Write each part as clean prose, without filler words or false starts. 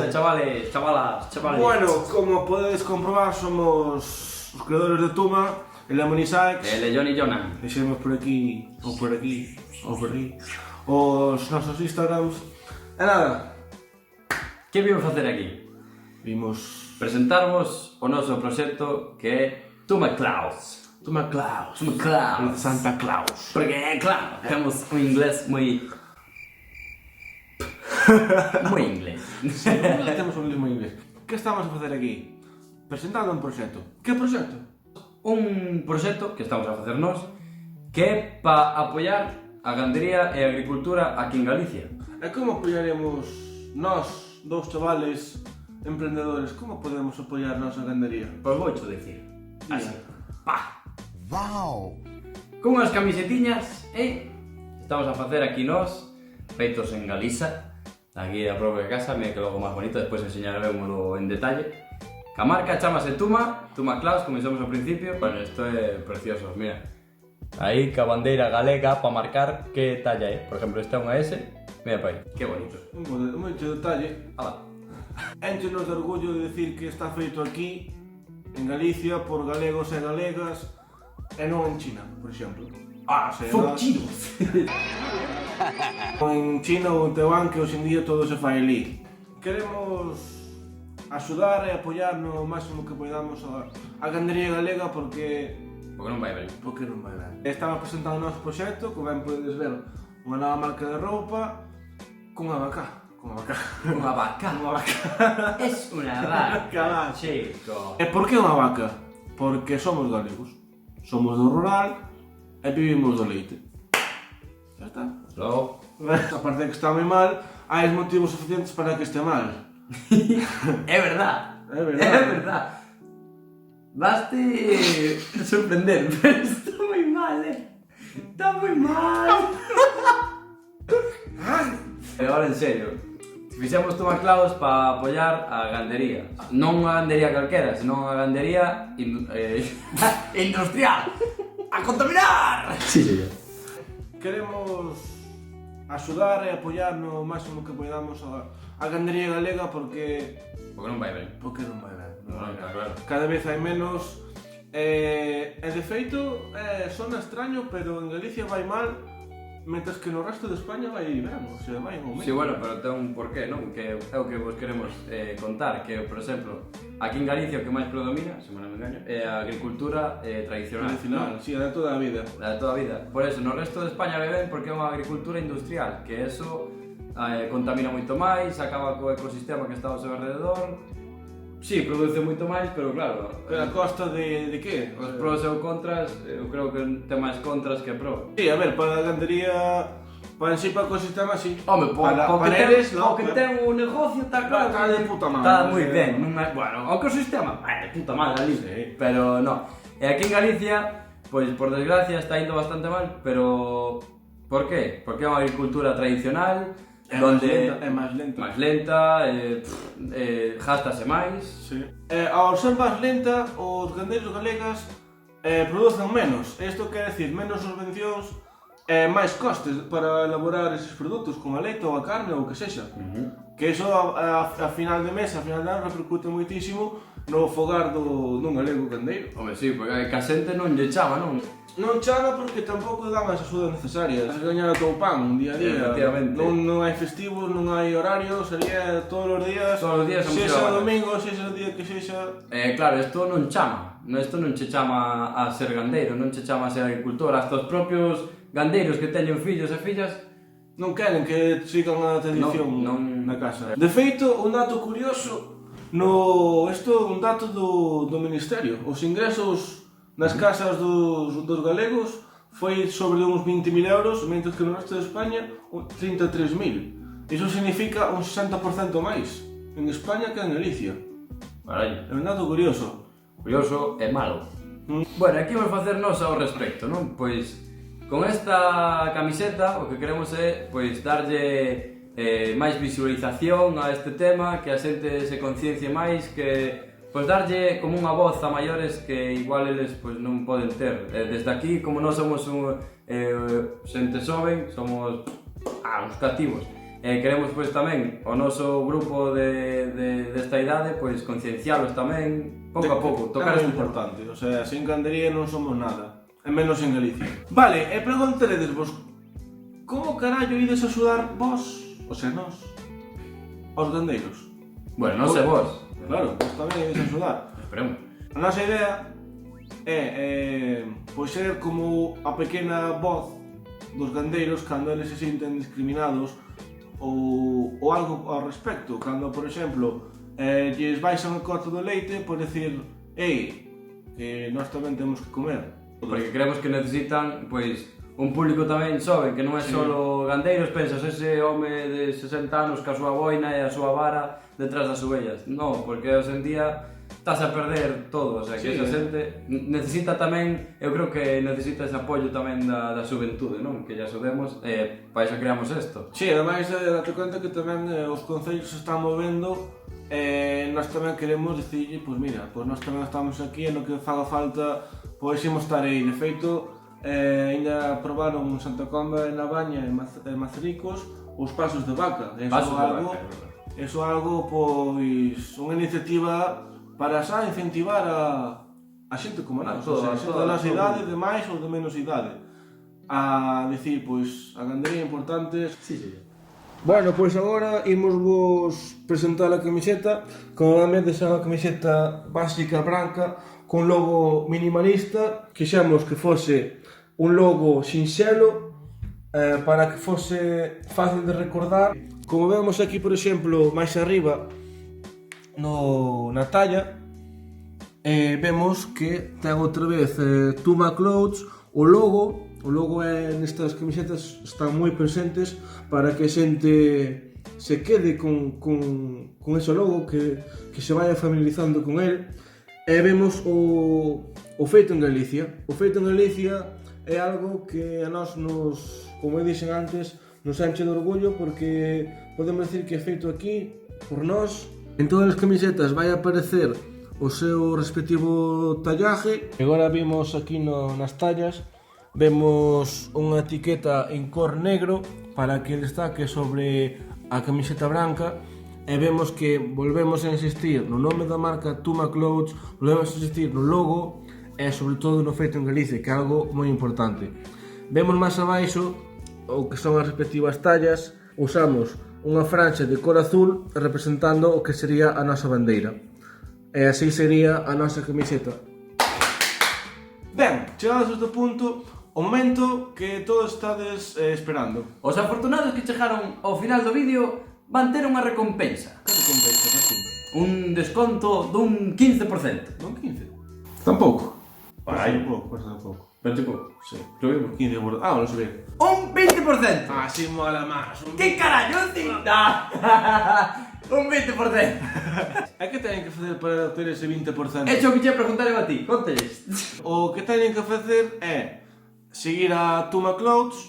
días, chavales, chavalas, chavales. Bueno, como podedes comprobar, somos os creadores de Tuma, el Lemon Isaacs. El Johnny Jonan. Deixemos por aquí, ou por aquí, ou por aí, os nosos Instagrams. E nada, Que vimos facer aquí? vimos Presentarvos o noso proxecto que é Tuma Claus. Tuma Claus, Tuma Claus. Santa Claus. Porque, claro, temos un inglés moi... moi inglés. Temos un mismo inglés. Que estamos a facer aquí? Presentando un proxecto. Que proxecto? Un proxecto que estamos a facer nós que é para apoiar a gandería e a agricultura aquí en Galicia. E como apoiaremos nós, dous chavales emprendedores, como podemos apoiar a nosa gandería? Pois vou cho dicir. Así. Pa! Wow! Con unhas camisetiñas e estamos a facer aquí nós, feitos en Galiza, aquí a propia casa, mira que logo máis bonito, despois enseñaremoslo en detalle. Que a marca chamase Tuma, Tuma Claus, como dixemos ao principio. Bueno, isto é precioso, mira. Aí ca bandeira galega para marcar que talla é. Por exemplo, esta é unha S, mira para aí, que bonito. Moito detalle. Ala. Énchenos de orgullo de decir que está feito aquí, en Galicia, por galegos e galegas, e non en China, por exemplo. Fuck chinos! En China ou en Taiwán, que hoxe en día todo se fai ali. Queremos axudar e apoiar no máximo que podamos a gandería galega porque Porque non vai ben. non vai ben. Estamos presentando o noso proxecto, como ben podedes ver, unha nova marca de roupa cunha vaca. Cunha vaca. Unha vaca. Unha vaca. Es unha vaca, Cabal. chico. E por que unha vaca? Porque somos galegos. Somos do rural e vivimos do leite. Xa está. Logo. Aparte de que está moi mal, hai motivos suficientes para que este mal. É verdad. É verdad. É verdad. Baste sorprender, pero está moi mal, Está moi mal. E agora en serio, fixemos Tuma Claus para apoiar a gandería. Non a gandería calquera, senón a gandería industrial. A contaminar! Sí, señor. Queremos axudar e apoiar no máximo que podamos a gandería galega porque Porque non vai ben. non vai ben. Non, está claro. Cada vez hai menos e de feito sona extraño, pero en Galicia vai mal, mentras que no resto de España vai ben, o sea, vai en aumento. Sí, bueno, pero ten un porqué, non? Que é o que vos queremos contar, que, por exemplo, aquí en Galicia o que máis predomina, se non me engaño, é a agricultura tradicional, Tradicional, sí, a de toda a vida. La de toda a vida. Por eso, no resto de España beben porque é unha agricultura industrial, que eso contamina moito máis, acaba co ecosistema que está ao seu alrededor. Sí, produce moito máis, pero claro, Pero a costa de que? os pros e os contras, eu creo que ten máis contras que pro. Sí, a ver, para a gandería, para en sí, para o ecosistema, sí. Home, para eles, que ten un negocio, está claro. Está de puta madre. Está moi ben, non é, bueno, o ecosistema, de puta madre ali, Sí. pero no. E aquí en Galicia, pois por desgracia está indo bastante mal, pero por qué? Porque é unha agricultura tradicional, donde É máis lenta. máis lenta, gástase máis. Sí. Ao ser máis lenta, os gandeiros galegas producen menos. Isto quer decir, menos subvencións e máis costes para elaborar eses produtos, como a leite ou a carne ou o que sexa. Que iso a final de mes, a final de ano, repercute moitísimo no fogar dun galego gandeiro. Home, sí, porque a xente non lle chama, non? Non chama porque tampouco dan as axudas necesarias. Has gañar o teu pan un día a día. Efectivamente. Non hai festivos, non hai horarios, sería todos os días. Todos os días somos sexa iguales. domingo, sexa o día que sexa. Claro, isto non chama, isto non che chama a ser gandeiro, non che chama a ser agricultor, hasta os propios gandeiros que teñen fillos e fillas Non queren que sigan a tradición Non. na casa. De feito, un dato curioso, isto é un dato do Ministerio. Os ingresos nas casas dos galegos foi sobre uns 20.000 euros, mentre que no resto de España 33.000. Iso significa un 60% máis en España que en Galicia. Carallo, É un dato curioso. curioso e malo. Bueno, aquí vamos facer nós ao respecto, non? Pois, con esta camiseta o que queremos é, pois, darlle máis visualización a este tema, que a xente se conciencie máis, que pois darlle como unha voz a maiores que igual eles pois non poden ter. Desde aquí, como nós somos xente xoven, somos uns cativos. queremos pois tamén o noso grupo desta idade pois conciencialos tamén pouco a pouco, tocar é este moi importante, o sea, sin gandería non somos nada, e menos en Galicia. Vale, e preguntaredes vos, como carallo ides axudar vos, o sea, nós, aos gandeiros? Bueno, non sei vos. Claro, vos tamén ides axudar. Esperemos. A nosa idea é pois ser como a pequena voz dos gandeiros cando eles se sinten discriminados ou algo ao respecto, cando, por exemplo, lles baixan o coto do leite por decir, que nós tamén temos que comer. Porque creemos que necesitan, pois, un público tamén xoven, que non é só gandeiros, pensas ese home de 60 anos ca súa boina e a súa vara detrás das ovellas. Non, porque hoxe en día estás a perder todo, o sea, que esa xente necesita tamén, eu creo que necesita ese apoio tamén da xuventude, non? Que ya sabemos, para iso creamos isto. Si, ademais, date conta que tamén os concellos se están movendo e nós tamén queremos dicirlle, pois mira, pois nós tamén estamos aquí e no que faga falta, pois imos estar aí. De feito, ainda probaron en Santa Comba, en La Baña e Mazaricos os pasos de vaca. Eso é algo, pois, unha iniciativa para xa incentivar a xente como nós, o sea, xente da nosa idade, de máis ou de menos idade, a dicir, pois, a gandería é importante. Sí. Bueno, pois agora imos vos presentar a camiseta. Como vedes, é unha camiseta básica branca con logo minimalista. Quixemos que fose un logo sinxelo para que fose fácil de recordar. Como vemos aquí, por exemplo, máis arriba na talla, vemos que ten outra vez Tuma Clothes. O logo nestas camisetas están moi presentes para que a xente se quede con ese logo, que se vaya familiarizando con el. E vemos o feito en Galicia. O feito en Galicia é algo que a nós como dixen antes, nos enche de orgullo, porque podemos decir que é feito aquí por nós. En todas as camisetas vai aparecer o seu respectivo tallaje. Agora vimos aquí nas tallas, vemos unha etiqueta en cor negro para que destaque sobre a camiseta branca, e vemos que volvemos a insistir no nome da marca Tuma Clothes, volvemos a insistir no logo e sobre todo no feito en Galicia, que é algo moi importante. Vemos máis abaixo o que son as respectivas tallas. Usamos unha franxa de cor azul representando o que sería a nosa bandeira, e así sería a nosa camiseta. Ben, chegados a este punto, o momento que todos estades esperando. Os afortunados que chegaron ao final do vídeo van ter unha recompensa. Que recompensa, Martín? Un desconto dun 15%. Non 15? Tampouco. Ai. Pasa pouco. Pero tipo, Sí. subimos. 15 por... non subir. Un 20%! Así mola máis. Que carallo, cinta! Un 20%! É que teñen que facer para ter ese 20%? Hecho que che preguntaré a ti, contelles. O que teñen que facer é seguir a Tuma Clothes,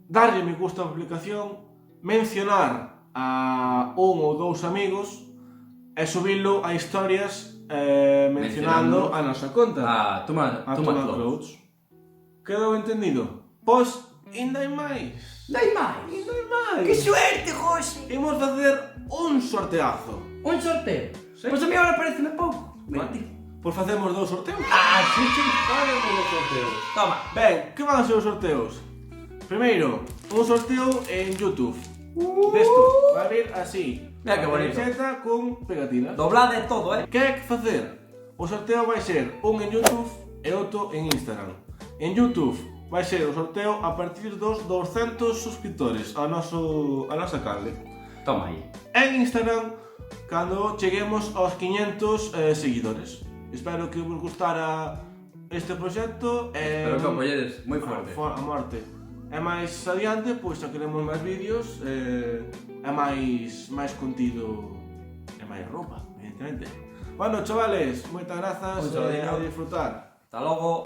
darlle me gusta a publicación, mencionar a un ou dous amigos e subilo a historias mencionando a nosa conta. Tuma Clothes. Quedou entendido? Pois, ainda hai máis. Dai máis! Ainda hai máis. Que suerte, José! Imos facer un sorteazo. Un sorteo? Sí. Pois a mí ahora pareceme pouco. Mira ti. Pois facemos 2 sorteos. Sí. Facemos 2 sorteos. Toma. Ben, que van a ser os sorteos? Primeiro, un sorteo en YouTube. Desto, va a vir así. Mira que bonito. Camiseta con pegatinas. Doblada de todo, Que hai que facer? O sorteo vai ser un en YouTube e outro en Instagram. En YouTube vai ser o sorteo a partir dos 200 suscriptores a nosa canle. Toma aí. En Instagram, cando cheguemos aos 500 seguidores. Espero que vos gustara este proxecto. Espero que apoyedes moi forte. A morte. E máis adiante, pois xa queremos máis vídeos e máis contido e máis roupa, evidentemente. Bueno, chavales, moitas grazas Un saludo. e a disfrutar. Hasta logo.